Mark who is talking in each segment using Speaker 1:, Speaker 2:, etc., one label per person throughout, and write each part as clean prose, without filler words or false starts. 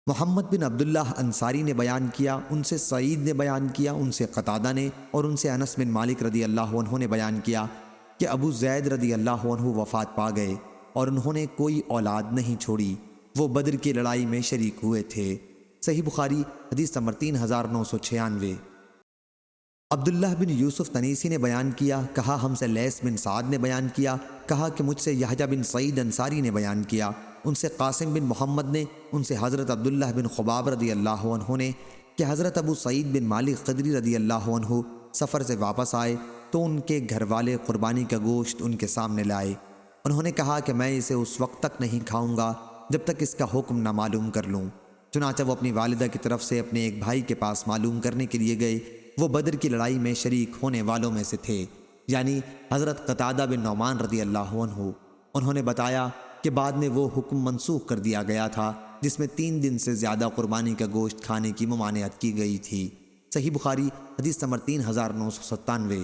Speaker 1: محمد بن عبداللہ انصاری نے بیان کیا، ان سے سعید نے بیان کیا، ان سے قتادہ نے اور ان سے انس بن مالک رضی اللہ عنہ نے بیان کیا کہ ابو زید رضی اللہ عنہ وفات پا گئے اور انہوں نے کوئی اولاد نہیں چھوڑی، وہ بدر کی لڑائی میں شریک ہوئے تھے۔ صحیح بخاری حدیث نمبر 3996۔ عبداللہ بن یوسف تنیسی نے بیان کیا، کہا ہم سے لیث بن سعد نے بیان کیا، کہا کہ مجھ سے یحییٰ بن سعید انصاری نے بیان کیا، ان سے قاسم بن محمد نے، ان سے حضرت عبداللہ بن خباب رضی اللہ عنہ نے کہ حضرت ابو سعید بن مالک خدری رضی اللہ عنہ سفر سے واپس آئے تو ان کے گھر والے قربانی کا گوشت ان کے سامنے لائے۔ انہوں نے کہا کہ میں اسے اس وقت تک نہیں کھاؤں گا جب تک اس کا حکم نہ معلوم کر لوں۔ چنانچہ وہ اپنی والدہ کی طرف سے اپنے ایک بھائی کے پاس معلوم کرنے کے لیے گئے، وہ بدر کی لڑائی میں شریک ہونے والوں میں سے تھے، یعنی حضرت قتادہ بن نعمان رضی اللہ عنہ۔ انہوں نے بتایا کہ بعد میں وہ حکم منسوخ کر دیا گیا تھا جس میں 3 دن سے زیادہ قربانی کا گوشت کھانے کی ممانعت کی گئی تھی۔ صحیح بخاری حدیث نمبر 3997۔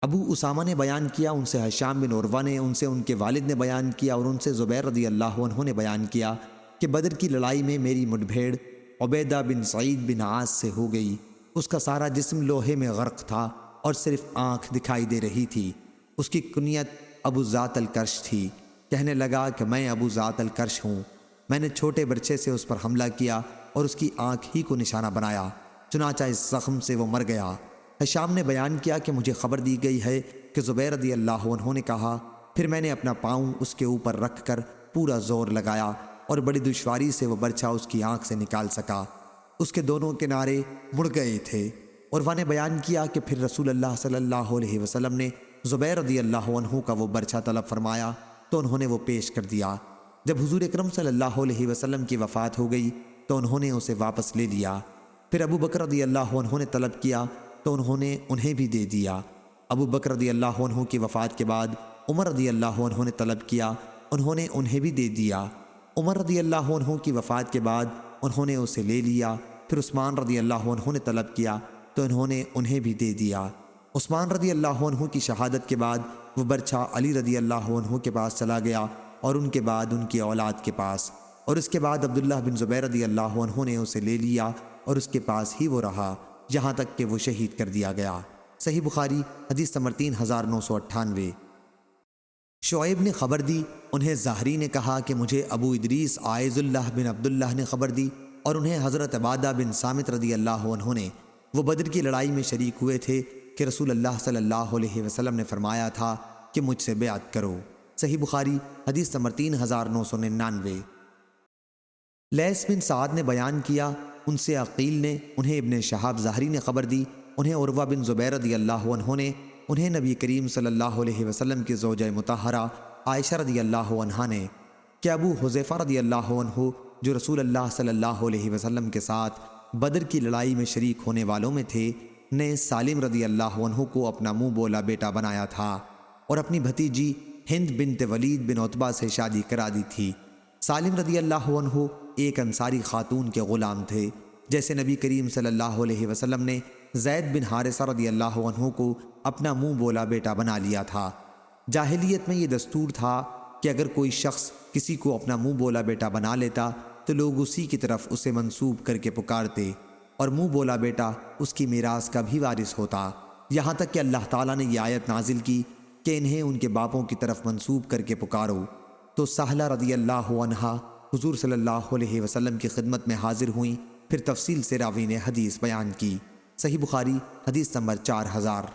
Speaker 1: ابو اسامہ نے بیان کیا، ان سے ہشام بن عروہ نے، ان سے ان کے والد نے بیان کیا اور ان سے زبیر رضی اللہ عنہ نے بیان کیا کہ بدر کی لڑائی میں میری مڈبھیڑ عبیدہ بن سعید بن عاص سے ہو گئی، اس کا سارا جسم لوہے میں غرق تھا اور صرف آنکھ دکھائی دے رہی تھی۔ اس کی کنیت ابو ذات الکرش تھی۔ کہنے لگا کہ میں ابو ذات الکرش ہوں۔ میں نے چھوٹے برچے سے اس پر حملہ کیا اور اس کی آنکھ ہی کو نشانہ بنایا، چنانچہ اس زخم سے وہ مر گیا۔ ہشام نے بیان کیا کہ مجھے خبر دی گئی ہے کہ زبیر رضی اللہ عنہ نے کہا، پھر میں نے اپنا پاؤں اس کے اوپر رکھ کر پورا زور لگایا اور بڑی دشواری سے وہ برچہ اس کی آنکھ سے نکال سکا، اس کے دونوں کنارے مڑ گئے تھے۔ عروہ نے بیان کیا کہ پھر رسول اللہ صلی اللہ علیہ وسلم نے زبیر رضی اللہ عنہ کا وہ برچہ طلب فرمایا تو انہوں نے وہ پیش کر دیا۔ جب حضور اکرم صلی اللہ علیہ وسلم کی وفات ہو گئی تو انہوں نے اسے واپس لے لیا۔ پھر ابو بکر رضی اللہ عنہ نے طلب کیا تو انہوں نے انہیں بھی دے دیا۔ ابو بکر رضی اللہ عنہ کی وفات کے بعد عمر رضی اللہ عنہ نے طلب کیا، انہوں نے انہیں بھی دے دیا۔ عمر رضی اللہ عنہ کی وفات کے بعد انہوں نے اسے لے لیا۔ پھر عثمان رضی اللہ عنہ نے طلب کیا تو انہوں نے انہیں بھی دے دیا۔ عثمان رضی اللہ عنہ کی شہادت کے بعد وہ برچہ علی رضی اللہ عنہ کے پاس چلا گیا اور ان کے بعد ان کی اولاد کے پاس، اور اس کے بعد عبداللہ بن زبیر رضی اللہ عنہ نے اسے لے لیا اور اس کے پاس ہی وہ رہا یہاں تک کہ وہ شہید کر دیا گیا۔ صحیح بخاری حدیث نمبر 3998۔ شعیب نے خبر دی، انہیں زہری نے کہا کہ مجھے ابو ادریس عائذ اللہ بن عبداللہ نے خبر دی اور انہیں حضرت عبادہ بن صامت رضی اللہ عنہ نے، وہ بدر کی لڑائی میں شریک ہوئے تھے کہ رسول اللہ صلی اللہ علیہ وسلم نے فرمایا تھا کہ مجھ سے بیعت کرو۔ صحیح بخاری حدیث نمبر 3999۔ لیث بن سعد نے بیان کیا، ان سے عقیل نے، انہیں ابن شہاب زہری نے خبر دی، انہیں عروہ بن زبیر رضی اللہ عنہ نے، انہیں نبی کریم صلی اللہ علیہ وسلم کی زوجہ مطہرہ عائشہ رضی اللہ عنہا نے کہ ابو حذیفہ رضی اللہ عنہ جو رسول اللہ صلی اللہ علیہ وسلم کے ساتھ بدر کی لڑائی میں شریک ہونے والوں میں تھے، نے سالم رضی اللہ عنہ کو اپنا منہ بولا بیٹا بنایا تھا اور اپنی بھتیجی ہند بنت ولید بن عتبہ سے شادی کرا دی تھی۔ سالم رضی اللہ عنہ ایک انصاری خاتون کے غلام تھے، جیسے نبی کریم صلی اللہ علیہ وسلم نے زید بن حارثہ رضی اللہ عنہ کو اپنا منہ بولا بیٹا بنا لیا تھا۔ جاہلیت میں یہ دستور تھا کہ اگر کوئی شخص کسی کو اپنا منہ بولا بیٹا بنا لیتا تو لوگ اسی کی طرف اسے منسوب کر کے پکارتے اور منہ بولا بیٹا اس کی میراث کا بھی وارث ہوتا، یہاں تک کہ اللہ تعالیٰ نے یہ آیت نازل کی کہ انہیں ان کے باپوں کی طرف منسوب کر کے پکارو۔ تو سہلہ رضی اللہ عنہا حضور صلی اللہ علیہ وسلم کی خدمت میں حاضر ہوئیں، پھر تفصیل سے راوی نے حدیث بیان کی۔ صحیح بخاری حدیث نمبر 4000۔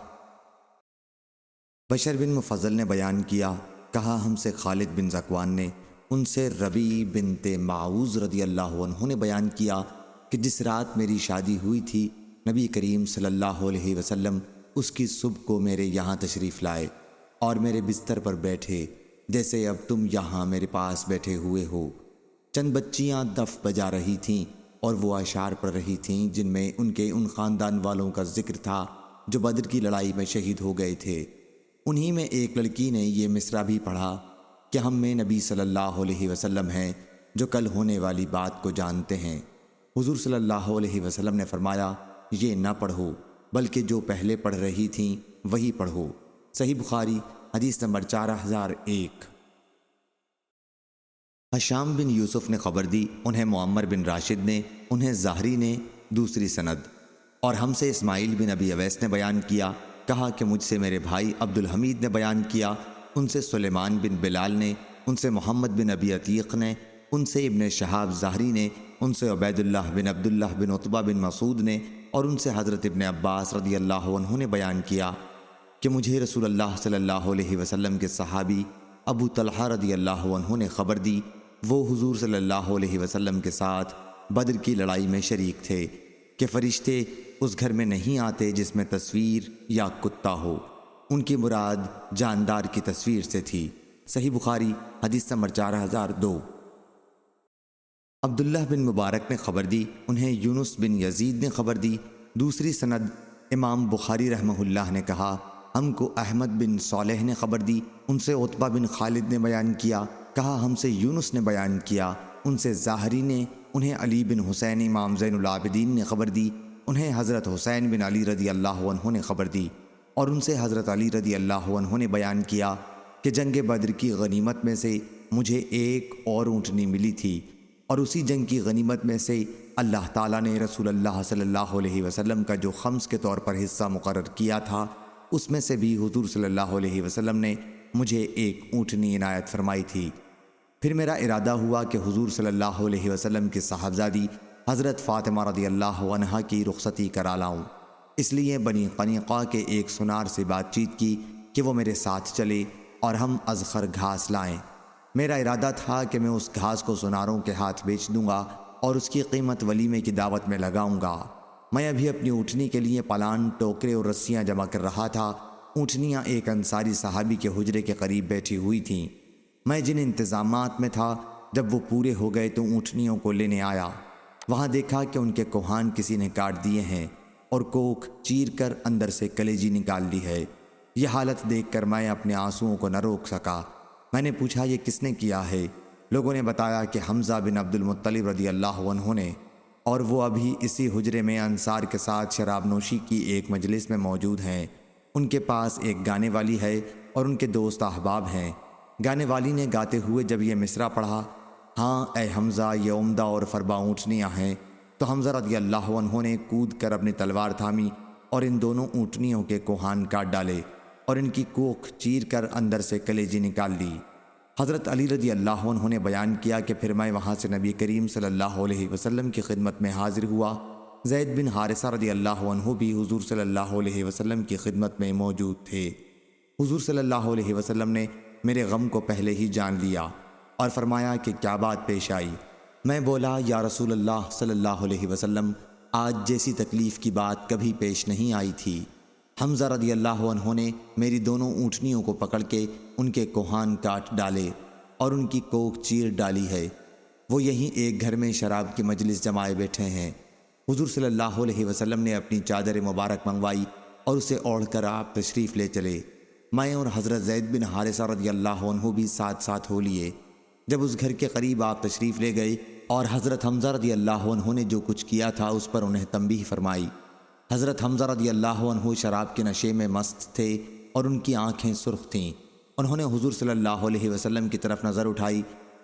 Speaker 1: بشر بن مفضل نے بیان کیا، کہا ہم سے خالد بن ذکوان نے، ان سے ربیع بنت معوذ رضی اللہ عنہ نے بیان کیا کہ جس رات میری شادی ہوئی تھی، نبی کریم صلی اللہ علیہ وسلم اس کی صبح کو میرے یہاں تشریف لائے اور میرے بستر پر بیٹھے جیسے اب تم یہاں میرے پاس بیٹھے ہوئے ہو۔ چند بچیاں دف بجا رہی تھیں اور وہ اشعار پڑھ رہی تھیں جن میں ان خاندان والوں کا ذکر تھا جو بدر کی لڑائی میں شہید ہو گئے تھے۔ انہی میں ایک لڑکی نے یہ مصرع بھی پڑھا کہ ہم میں نبی صلی اللہ علیہ وسلم ہیں جو کل ہونے والی بات کو جانتے ہیں۔ حضور صلی اللہ علیہ وسلم نے فرمایا، یہ نہ پڑھو بلکہ جو پہلے پڑھ رہی تھیں وہی پڑھو۔ صحیح بخاری حدیث نمبر 4001۔ حشام بن یوسف نے خبر دی، انہیں معمر بن راشد نے، انہیں زہری نے دوسری سند، اور ہم سے اسماعیل بن ابی اویس نے بیان کیا، کہا کہ مجھ سے میرے بھائی عبد الحمید نے بیان کیا، ان سے سلیمان بن بلال نے، ان سے محمد بن ابی عتیق نے، ان سے ابن شہاب زہری نے، ان سے عبید اللہ بن عبداللہ بن عتبہ بن مسعود نے، اور ان سے حضرت ابن عباس رضی اللہ عنہ نے بیان کیا کہ مجھے رسول اللہ صلی اللہ علیہ وسلم کے صحابی ابو طلحہ رضی اللہ عنہ نے خبر دی، وہ حضور صلی اللہ علیہ وسلم کے ساتھ بدر کی لڑائی میں شریک تھے، کہ فرشتے اس گھر میں نہیں آتے جس میں تصویر یا کتا ہو۔ ان کی مراد جاندار کی تصویر سے تھی۔ صحیح بخاری حدیث نمبر 4002۔ عبداللہ بن مبارک نے خبر دی، انہیں یونس بن یزید نے خبر دی۔ دوسری سند امام بخاری رحمہ اللہ نے کہا، ہم کو احمد بن صالح نے خبر دی، ان سے عتبہ بن خالد نے بیان کیا، کہا ہم سے یونس نے بیان کیا، ان سے زاہری نے، انہیں علی بن حسین امام زین العابدین نے خبر دی، انہیں حضرت حسین بن علی رضی اللہ عنہ نے خبر دی، اور ان سے حضرت علی رضی اللہ عنہ نے بیان کیا کہ جنگ بدر کی غنیمت میں سے مجھے ایک اور اونٹنی ملی تھی، اور اسی جنگ کی غنیمت میں سے اللہ تعالیٰ نے رسول اللہ صلی اللہ علیہ وسلم کا جو خمس کے طور پر حصہ مقرر کیا تھا، اس میں سے بھی حضور صلی اللہ علیہ وسلم نے مجھے ایک اونٹنی عنایت فرمائی تھی۔ پھر میرا ارادہ ہوا کہ حضور صلی اللہ علیہ وسلم کی صاحبزادی حضرت فاطمہ رضی اللہ عنہا کی رخصتی کرا لاؤں، اس لیے بنی قنیقہ کے ایک سنار سے بات چیت کی کہ وہ میرے ساتھ چلے اور ہم ازخر گھاس لائیں۔ میرا ارادہ تھا کہ میں اس گھاس کو سناروں کے ہاتھ بیچ دوں گا اور اس کی قیمت ولیمے کی دعوت میں لگاؤں گا۔ میں ابھی اپنی اونٹنی کے لیے پلان، ٹوکرے اور رسیاں جمع کر رہا تھا۔ اونٹنیاں ایک انصاری صحابی کے حجرے کے قریب بیٹھی ہوئی تھیں۔ میں جن انتظامات میں تھا، جب وہ پورے ہو گئے تو اونٹنیوں کو لینے آیا۔ وہاں دیکھا کہ ان کے کوہان کسی نے کاٹ دیے ہیں اور کوکھ چیر کر اندر سے کلیجی نکال لی ہے۔ یہ حالت دیکھ کر میں اپنے آنسوؤں کو نہ روک سکا۔ میں نے پوچھا یہ کس نے کیا ہے؟ لوگوں نے بتایا کہ حمزہ بن عبد المطلب رضی اللہ عنہ نے، اور وہ ابھی اسی حجرے میں انصار کے ساتھ شراب نوشی کی ایک مجلس میں موجود ہیں۔ ان کے پاس ایک گانے والی ہے اور ان کے دوست احباب ہیں۔ گانے والی نے گاتے ہوئے جب یہ مصرع پڑھا، ہاں اے حمزہ یہ عمدہ اور فربا اونٹنیاں ہیں، تو حمزہ رضی اللہ عنہ نے کود کر اپنی تلوار تھامی اور ان دونوں اونٹنیوں کے کوہان کاٹ ڈالے اور ان کی کوکھ چیر کر اندر سے کلیجی نکال لی۔ حضرت علی رضی اللہ عنہ نے بیان کیا کہ پھر میں وہاں سے نبی کریم صلی اللہ علیہ وسلم کی خدمت میں حاضر ہوا۔ زید بن حارثہ رضی اللہ عنہ بھی حضور صلی اللہ علیہ وسلم کی خدمت میں موجود تھے۔ حضور صلی اللہ علیہ وسلم نے میرے غم کو پہلے ہی جان لیا اور فرمایا کہ کیا بات پیش آئی؟ میں بولا یا رسول اللہ صلی اللہ علیہ وسلم، آج جیسی تکلیف کی بات کبھی پیش نہیں آئی تھی۔ حمزہ رضی اللہ عنہ نے میری دونوں اونٹنیوں کو پکڑ کے ان کے کوہان کاٹ ڈالے اور ان کی کوکھ چیر ڈالی ہے۔ وہ یہیں ایک گھر میں شراب کی مجلس جمائے بیٹھے ہیں۔ حضور صلی اللہ علیہ وسلم نے اپنی چادر مبارک منگوائی اور اسے اوڑھ کر آپ تشریف لے چلے۔ میں اور حضرت زید بن حارثہ رضی اللہ عنہ بھی ساتھ ساتھ ہو لیے۔ جب اس گھر کے قریب آپ تشریف لے گئے اور حضرت حمزہ رضی اللہ عنہ نے جو کچھ کیا تھا اس پر انہیں تنبیہ فرمائی۔ حضرت حمزہ رضی اللہ عنہ شراب کے نشے میں مست تھے اور ان کی آنکھیں سرخ تھیں۔ انہوں نے حضور صلی اللہ علیہ وسلم کی طرف نظر اٹھائی،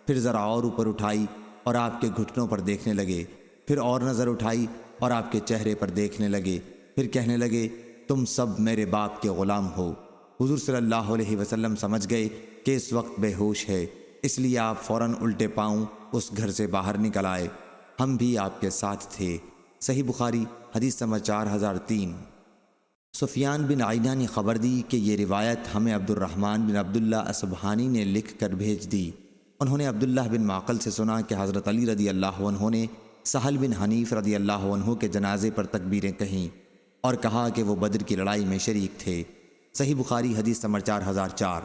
Speaker 1: پھر ذرا اور اوپر اٹھائی اور آپ کے گھٹنوں پر دیکھنے لگے، پھر اور نظر اٹھائی اور آپ کے چہرے پر دیکھنے لگے، پھر کہنے لگے تم سب میرے باپ کے غلام ہو۔ حضور صلی اللہ علیہ وسلم سمجھ گئے کہ اس وقت بے ہوش ہے، اس لیے آپ فوراً الٹے پاؤں اس گھر سے باہر نکل آئے۔ ہم بھی آپ کے ساتھ تھے۔ صحیح بخاری حدیث نمبر 4003۔ سفیان بن عینہ نے خبر دی کہ یہ روایت ہمیں عبد الرحمن بن عبداللہ اصبہانی نے لکھ کر بھیج دی۔ انہوں نے عبداللہ بن معقل سے سنا کہ حضرت علی رضی اللہ عنہ نے سہل بن حنیف رضی اللہ عنہ کے جنازے پر تکبیریں کہیں اور کہا کہ وہ بدر کی لڑائی میں شریک تھے۔ صحیح بخاری حدیث نمبر 4004۔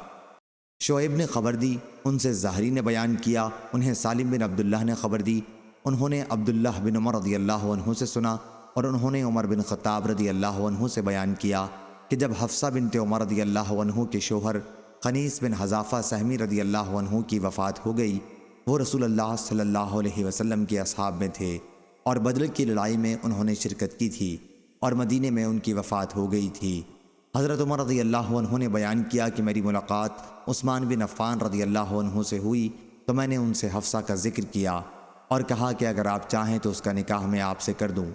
Speaker 1: شعیب نے خبر دی، ان سے زہری نے بیان کیا، انہیں سالم بن عبداللہ نے خبر دی، انہوں نے عبداللہ بن عمر رضی اللہ عنہ سے سنا اور انہوں نے عمر بن خطاب رضی اللہ عنہ سے بیان کیا کہ جب حفصہ بنت عمر رضی اللہ عنہ کے شوہر قنیس بن حذافہ سہمی رضی اللہ عنہ کی وفات ہو گئی، وہ رسول اللہ صلی اللہ علیہ وسلم کے اصحاب میں تھے اور بدر کی لڑائی میں انہوں نے شرکت کی تھی اور مدینے میں ان کی وفات ہو گئی تھی۔ حضرت عمر رضی اللہ عنہ نے بیان کیا کہ میری ملاقات عثمان بن عفان رضی اللہ عنہ سے ہوئی تو میں نے ان سے حفصہ کا ذکر کیا اور کہا کہ اگر آپ چاہیں تو اس کا نکاح میں آپ سے کر دوں۔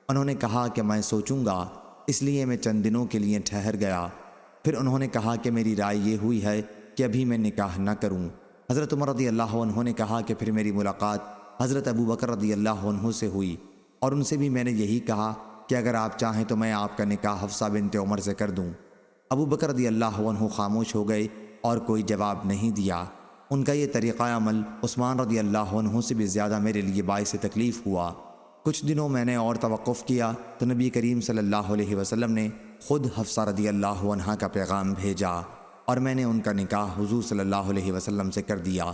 Speaker 1: انہوں نے کہا کہ میں سوچوں گا، اس لیے میں چند دنوں کے لیے ٹھہر گیا۔ پھر انہوں نے کہا کہ میری رائے یہ ہوئی ہے کہ ابھی میں نکاح نہ کروں۔ حضرت عمر رضی اللہ عنہ نے کہا کہ پھر میری ملاقات حضرت ابو بکر رضی اللہ عنہ سے ہوئی اور ان سے بھی میں نے یہی کہا کہ اگر آپ چاہیں تو میں آپ کا نکاح حفصہ بنت عمر سے کر دوں۔ ابو بکر رضی اللہ عنہ خاموش ہو گئے اور کوئی جواب نہیں دیا۔ ان کا یہ طریقہ عمل عثمان رضی اللہ عنہ سے بھی زیادہ میرے لیے باعث تکلیف ہوا۔ کچھ دنوں میں نے اور توقف کیا تو نبی کریم صلی اللہ علیہ وسلم نے خود حفصہ رضی اللہ عنہ کا پیغام بھیجا اور میں نے ان کا نکاح حضور صلی اللہ علیہ وسلم سے کر دیا۔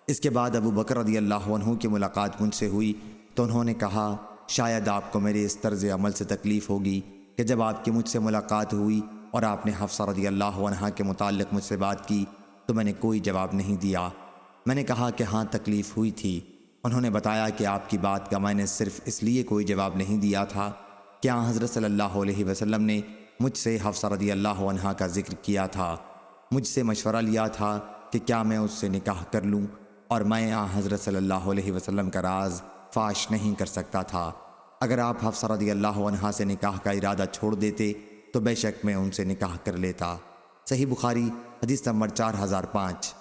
Speaker 1: اس کے بعد ابو بکر رضی اللہ عنہ کی ملاقات مجھ سے ہوئی تو انہوں نے کہا، شاید آپ کو میرے اس طرز عمل سے تکلیف ہوگی کہ جب آپ کی مجھ سے ملاقات ہوئی اور آپ نے حفصہ رضی اللہ عنہ کے متعلق مجھ سے بات کی تو میں نے کوئی جواب نہیں دیا۔ میں نے کہا کہ ہاں تکلیف ہوئی تھی۔ انہوں نے بتایا کہ آپ کی بات کا میں نے صرف اس لیے کوئی جواب نہیں دیا تھا کہ حضرت صلی اللہ علیہ وسلم نے مجھ سے حفصہ رضی اللہ عنہ کا ذکر کیا تھا، مجھ سے مشورہ لیا تھا کہ کیا میں اس سے نکاح کر لوں، اور میں حضرت صلی اللہ علیہ وسلم کا راز فاش نہیں کر سکتا تھا۔ اگر آپ حفصہ رضی اللہ عنہ سے نکاح کا ارادہ چھوڑ دیتے تو بے شک میں ان سے نکاح کر لیتا۔ صحیح بخاری حدیث نمبر 4005۔